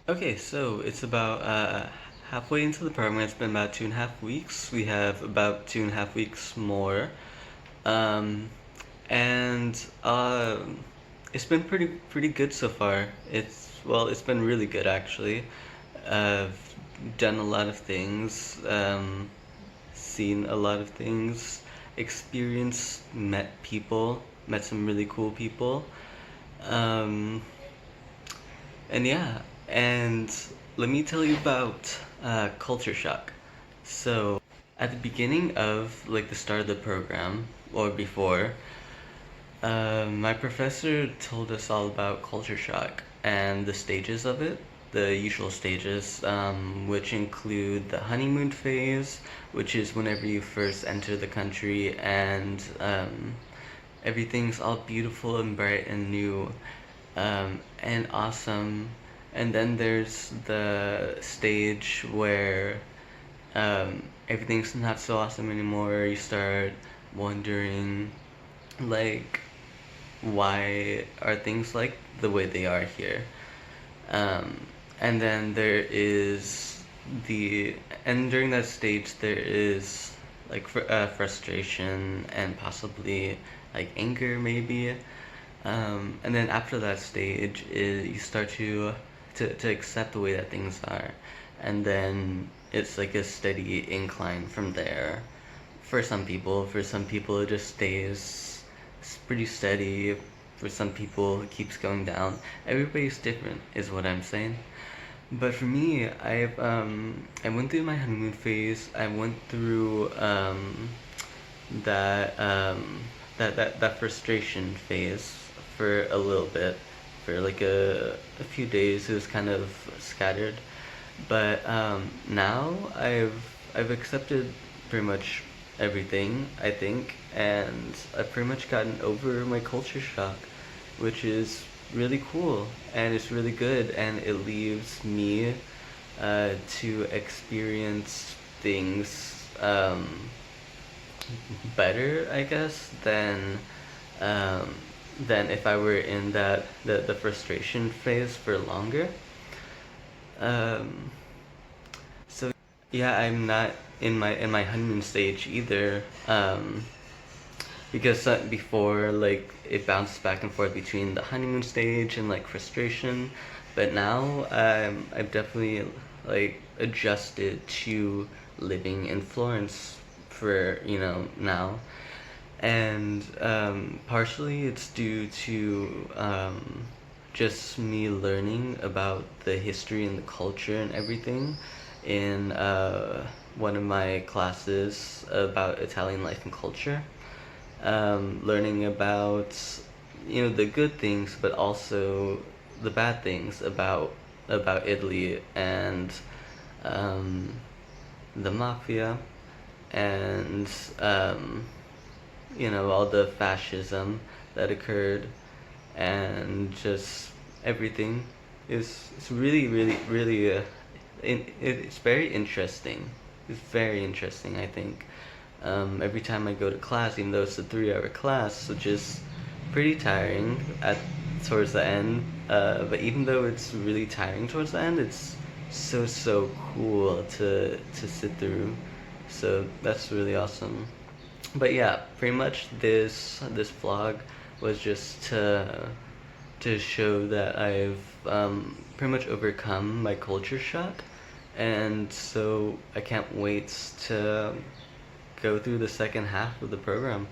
Okay, so it's about halfway into the program. It's been about 2.5 weeks. We have about 2.5 weeks more. Um, and it's been pretty good so far. It's been really good actually. I've done a lot of things, seen a lot of things, experienced, met some really cool people. Um, and yeah, and let me tell you about culture shock. So, at the beginning of like the start of the program or before, my professor told us all about culture shock and the stages of it, the usual stages, which include the honeymoon phase, which is whenever you first enter the country and everything's all beautiful and bright and new, and awesome. And then there's the stage where everything's not so awesome anymore. You start wondering, like, why are things like the way they are here? And then there is the, and during that stage, there is like frustration and possibly like anger, maybe. And then after that stage, you start to accept the way that things are, and then it's like a steady incline from there. For some people it just stays pretty steady. For some people, it keeps going down. Everybody's different, is what I'm saying. But for me, I went through my honeymoon phase. I went through that that frustration phase for a little bit, for like a few days. It was kind of scattered, but now I've accepted pretty much everything, I think, and I've pretty much gotten over my culture shock, which is really cool and it's really good, and it leaves me to experience things better, I guess, um, than if I were in the frustration phase for longer. Um, so yeah, I'm not in my honeymoon stage either. Because before, like, it bounced back and forth between the honeymoon stage and like frustration, but now I've definitely like adjusted to living in Florence for now, and partially it's due to just me learning about the history and the culture and everything in one of my classes about Italian life and culture, learning about the good things, but also the bad things about Italy and um, the mafia and all the fascism that occurred, and just everything is it's really it's very interesting. It's very interesting, I think. Every time I go to class, even though it's a 3 hour class, which is pretty tiring at towards the end, but even though it's really tiring towards the end, it's so cool to sit through. So that's really awesome. But yeah, pretty much this vlog was just to show that I've pretty much overcome my culture shock, and so I can't wait to go through the second half of the program.